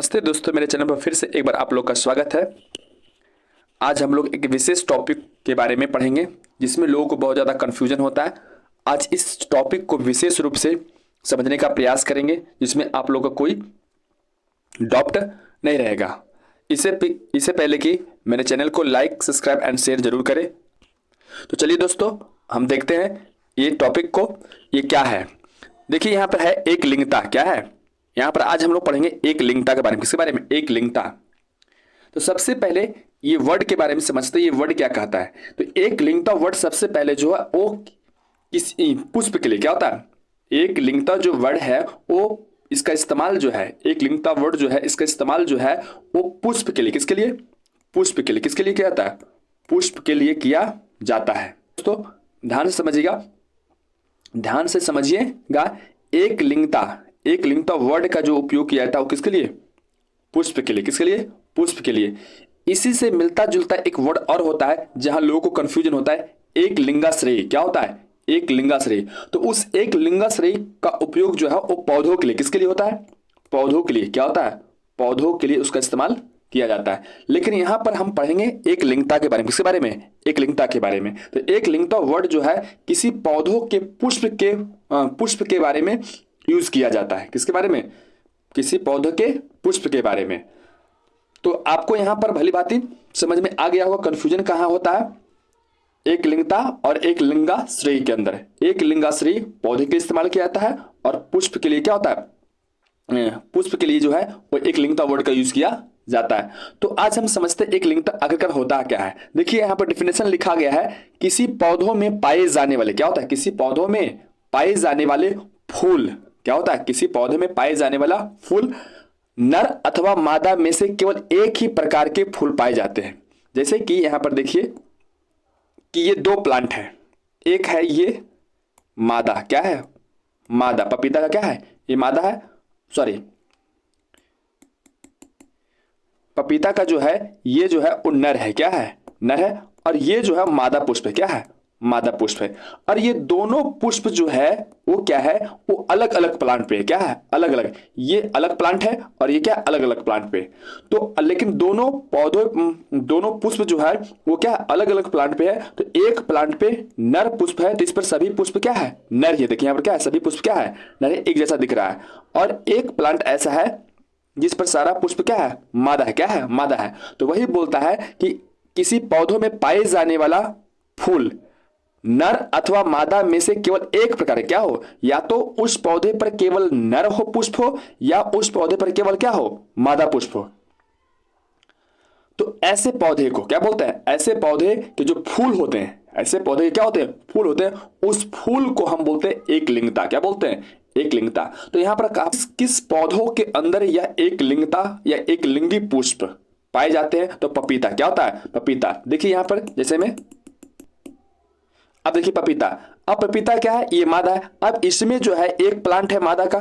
नमस्ते दोस्तों, मेरे चैनल पर फिर से एक बार आप लोग का स्वागत है। आज हम लोग एक विशेष टॉपिक के बारे में पढ़ेंगे जिसमें लोगों को बहुत ज़्यादा कन्फ्यूजन होता है। आज इस टॉपिक को विशेष रूप से समझने का प्रयास करेंगे जिसमें आप लोगों का कोई डाउट नहीं रहेगा। इससे पहले कि मेरे चैनल को लाइक, सब्सक्राइब एंड शेयर जरूर करें। तो चलिए दोस्तों, हम देखते हैं ये टॉपिक को। ये क्या है, देखिए यहाँ पर है एक लिंगता। क्या है यहाँ पर? आज हम लोग पढ़ेंगे एक लिंगता के बारे में। किसके बारे में? एक लिंगता। तो सबसे पहले ये वर्ड के बारे में समझते हैं, ये वर्ड क्या कहता है। तो एक लिंगता वर्ड सबसे पहले जो है वो किस पुष्प के लिए क्या होता है। एक लिंगता जो वर्ड है वो इसका इस्तेमाल जो है, एक लिंगता वर्ड जो है इसका इस्तेमाल जो है वो पुष्प के लिए, किसके लिए? पुष्प के लिए। किसके लिए किया जाता है? पुष्प के लिए किया जाता है। दोस्तों ध्यान से समझिएगा, ध्यान से समझिएगा। एक लिंगता वर्ड का जो उपयोग किया जाता है वो किसके लिए? पुष्प के लिए। किसके लिए? पुष्प के लिए। इसी से मिलता जुलता एक वर्ड और होता है जहां लोगों को कंफ्यूजन होता है, एक लिंगाश्रयी। क्या होता है? एक लिंगाश्रयी। तो उस एक लिंगाश्रयी का उपयोग जो है वो पौधों के लिए, किसके लिए होता है? पौधों के लिए। क्या होता है? पौधों के लिए उसका इस्तेमाल किया जाता है। लेकिन यहां पर हम पढ़ेंगे एक लिंगता के बारे में। किसके बारे में? एक लिंगता के बारे में। तो एक लिंगता वर्ड जो है किसी पौधों के पुष्प के बारे में यूज किया जाता है। किसके बारे में? किसी पौधे के पुष्प के बारे में। तो आपको यहां पर भली भांति समझ में आ गया होगा कंफ्यूजन कहां होता है। एक लिंगता और एक लिंगाश्रयी के अंदर एक लिंगाश्रयी पौधे के इस्तेमाल किया जाता है और पुष्प के लिए क्या होता है? पुष्प के लिए जो है वो एक लिंगता वर्ड का यूज किया जाता है। तो आज हम समझते हैं एक लिंगता आखिरकार होता क्या है। देखिए यहां पर डिफिनेशन लिखा गया है, किसी पौधों में पाए जाने वाले। क्या होता है? किसी पौधों में पाए जाने वाले फूल। क्या होता है? किसी पौधे में पाए जाने वाला फूल। नर अथवा मादा में से केवल एक ही प्रकार के फूल पाए जाते हैं। जैसे कि यहां पर देखिए कि ये दो प्लांट है, एक है ये मादा। क्या है? मादा। पपीता का क्या है? ये मादा है, सॉरी पपीता का जो है ये जो है वो नर है। क्या है? नर है। और ये जो है मादा पुष्प है। क्या है? मादा पुष्प है। और ये दोनों पुष्प जो है वो क्या है? वो अलग अलग प्लांट पे है। क्या है? अलग अलग। ये अलग प्लांट है और ये क्या? अलग अलग प्लांट पे। तो लेकिन दोनों पुष्प जो है वो क्या? अलग अलग प्लांट पे है। तो एक प्लांट पे नर पुष्प है तो इस पर सभी पुष्प क्या है? नर। ये देखिए यहाँ पर क्या है? सभी पुष्प क्या है? नर है, एक जैसा दिख रहा है। और एक प्लांट ऐसा है जिस पर सारा पुष्प क्या है? मादा है। क्या है? मादा है। तो वही बोलता है कि किसी पौधों में पाए जाने वाला फूल नर अथवा मादा में से केवल एक प्रकार है। क्या हो? या तो उस पौधे पर केवल नर हो पुष्प हो, या उस पौधे पर केवल क्या हो? मादा पुष्प हो। तो ऐसे पौधे को क्या बोलते हैं? ऐसे पौधे के जो फूल होते हैं, ऐसे पौधे के क्या होते हैं? फूल होते हैं। उस फूल को हम बोलते हैं एक लिंगता। क्या बोलते हैं? एक लिंगता। तो यहां पर किस पौधों के अंदर यह एक लिंगता या एक लिंगी पुष्प पाए जाते हैं? तो पपीता। क्या होता है? पपीता। देखिए यहां पर जैसे में अब देखिए पपीता। अब पपीता क्या है? ये मादा है। अब इसमें जो है एक प्लांट है मादा का।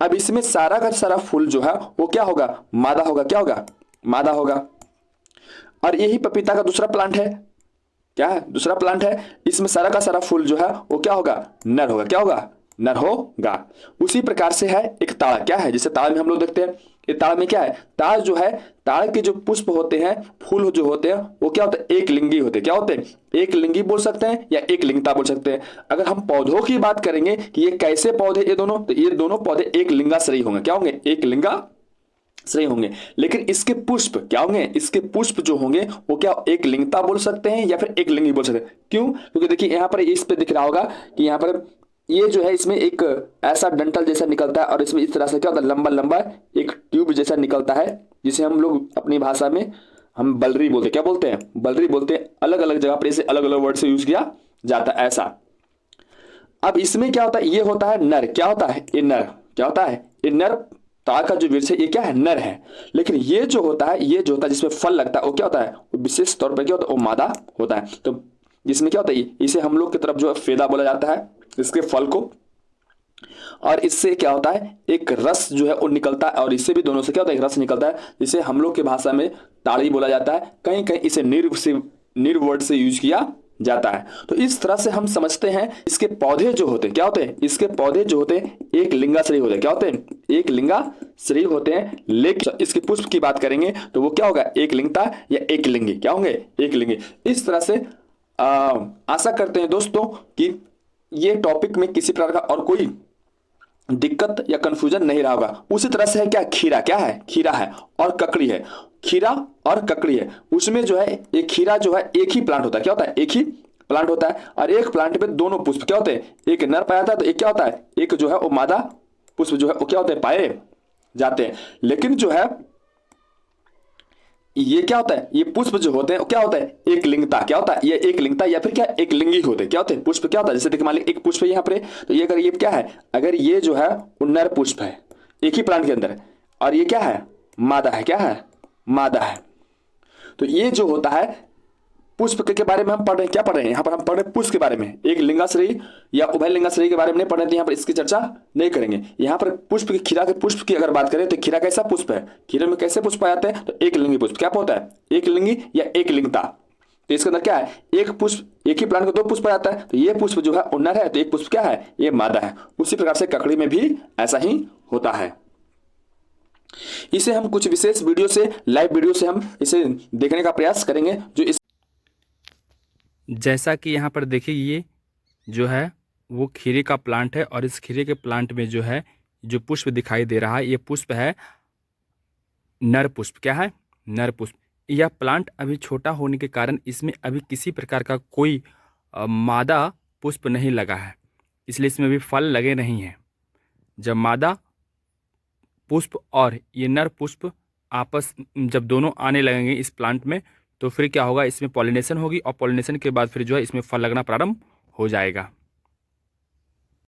अब इसमें सारा का सारा फूल जो है वो क्या होगा? मादा होगा। क्या होगा? मादा होगा। और यही पपीता का दूसरा प्लांट है। क्या है? दूसरा प्लांट है। इसमें सारा का सारा फूल जो है वो क्या होगा? नर होगा। क्या होगा? नर होगा। उसी प्रकार से है एक ताड़। क्या है? जैसे ताड़ में हम लोग देखते हैं, ये ताड़ में क्या है? ताड़ जो है, ताड़ के जो पुष्प होते हैं, फूल जो होते हैं वो क्या होते हैं? एक लिंगी होते हैं। क्या होते हैं? एक लिंगी बोल सकते हैं या एक लिंगता बोल सकते हैं। अगर हम पौधों की बात करेंगे कि ये कैसे पौधे, ये दोनों, तो ये दोनों पौधे एक लिंगाश्रयी होंगे। क्या होंगे? एक लिंगाश्रयी होंगे। लेकिन इसके पुष्प क्या होंगे? इसके पुष्प जो होंगे वो क्या एक लिंगता बोल सकते हैं या फिर एक लिंगी बोल सकते हैं। क्यों? क्योंकि देखिए यहाँ पर इस पे दिख रहा होगा कि यहाँ पर ये जो है इसमें एक ऐसा डंठल जैसा निकलता है और इसमें इस तरह से क्या होता है? लंबा लंबा एक ट्यूब जैसा निकलता है, जिसे हम लोग अपनी भाषा में हम बलरी बोलते हैं। क्या बोलते हैं? बलरी बोलते हैं। अलग अलग जगह पर इसे अलग अलग वर्ड से यूज किया जाता है ऐसा। अब इसमें क्या होता है? ये होता है नर। क्या होता है? ये नर। क्या होता है? ये नर। ताड़ का जो वृक्ष है ये क्या है? नर है। लेकिन ये जो होता है, ये जो होता है जिसमें फल लगता है वो क्या होता है? वो विशेष तौर पर क्या होता है? वो मादा होता है। तो जिसमें क्या होता है, इसे हम लोग की तरफ जो है फेदा बोला जाता है इसके फल को। और इससे क्या होता है? एक रस जो है वो निकलता है और इससे भी दोनों से क्या होता है? एक रस निकलता है जिसे हम लोग की भाषा में ताड़ी बोला जाता है। कहीं कहीं इसे निर्व वर्ड से यूज किया जाता है। तो इस तरह से हम समझते हैं इसके पौधे जो होते हैं क्या होते हैं, इसके पौधे जो होते हैं एक लिंगाश्रयी होते हैं। क्या होते हैं, एक लिंगाश्रयी होते हैं। लेकिन इसके पुष्प की बात करेंगे तो वो क्या होगा, एक लिंगता या एक लिंगी। क्या होंगे, एक लिंगी। इस तरह से आशा करते हैं दोस्तों कि ये टॉपिक में किसी प्रकार का और कोई दिक्कत या कंफ्यूजन नहीं रहा होगा। उसी तरह से है क्या, खीरा क्या है, खीरा है और ककड़ी है। खीरा और ककड़ी है, उसमें जो है एक खीरा जो है एक ही प्लांट होता है। क्या होता है, एक ही प्लांट होता है। और एक प्लांट में दोनों पुष्प क्या होते हैं, एक नर पाया जाता है तो एक क्या होता है, एक जो है वो मादा पुष्प जो है वो क्या होते हैं, पाए जाते हैं। लेकिन जो है ये क्या होता है, ये पुष्प जो होते हैं वो क्या होता है, एक लिंगता। क्या होता है, ये एक लिंगता या फिर क्या एक लिंगी होते हैं। क्या होते हैं, पुष्प क्या होता है, जैसे देखिए मान लीजिए एक पुष्प है यहाँ पर, तो ये अगर ये क्या है, अगर ये जो है वो नर पुष्प है एक ही प्लांट के अंदर, और ये क्या है, मादा है। क्या है, मादा है। तो ये जो होता है पुष्प के बारे में हम पढ़ रहे हैं। क्या पढ़ रहे हैं, यहाँ पर हम पढ़ रहे हैं पुष्प के बारे में। एक लिंगाश्रयी या उभय लिंगाश्रयी के बारे में नहीं पढ़ रहे थे, यहाँ पर इसकी चर्चा नहीं करेंगे। यहाँ पर पुष्प की, खीरा के पुष्प की अगर बात करें तो खीरा कैसा पुष्प है, खीरे में कैसे पुष्प आते हैं, तो एक लिंगी पुष्प। क्या होता है, एक लिंगी या एक लिंगता। तो इसके अंदर क्या है, एक पुष्प, एक ही प्लांट को दो पुष्प आता है। तो ये पुष्प जो है नर है, तो एक पुष्प क्या है, ये मादा है। उसी प्रकार से ककड़ी में भी ऐसा ही होता है। इसे हम कुछ विशेष वीडियो से, लाइव वीडियो से हम इसे देखने का प्रयास करेंगे। जो इस जैसा कि यहाँ पर देखिए ये जो है वो खीरे का प्लांट है, और इस खीरे के प्लांट में जो है जो पुष्प दिखाई दे रहा है ये पुष्प है नर पुष्प। क्या है, नर पुष्प। यह प्लांट अभी छोटा होने के कारण इसमें अभी किसी प्रकार का कोई मादा पुष्प नहीं लगा है, इसलिए इसमें भी फल लगे नहीं हैं। जब मादा पुष्प और ये नर पुष्प आपस जब दोनों आने लगेंगे इस प्लांट में, तो फिर क्या होगा, इसमें पॉलिनेशन होगी, और पॉलिनेशन के बाद फिर जो है इसमें फल लगना प्रारंभ हो जाएगा।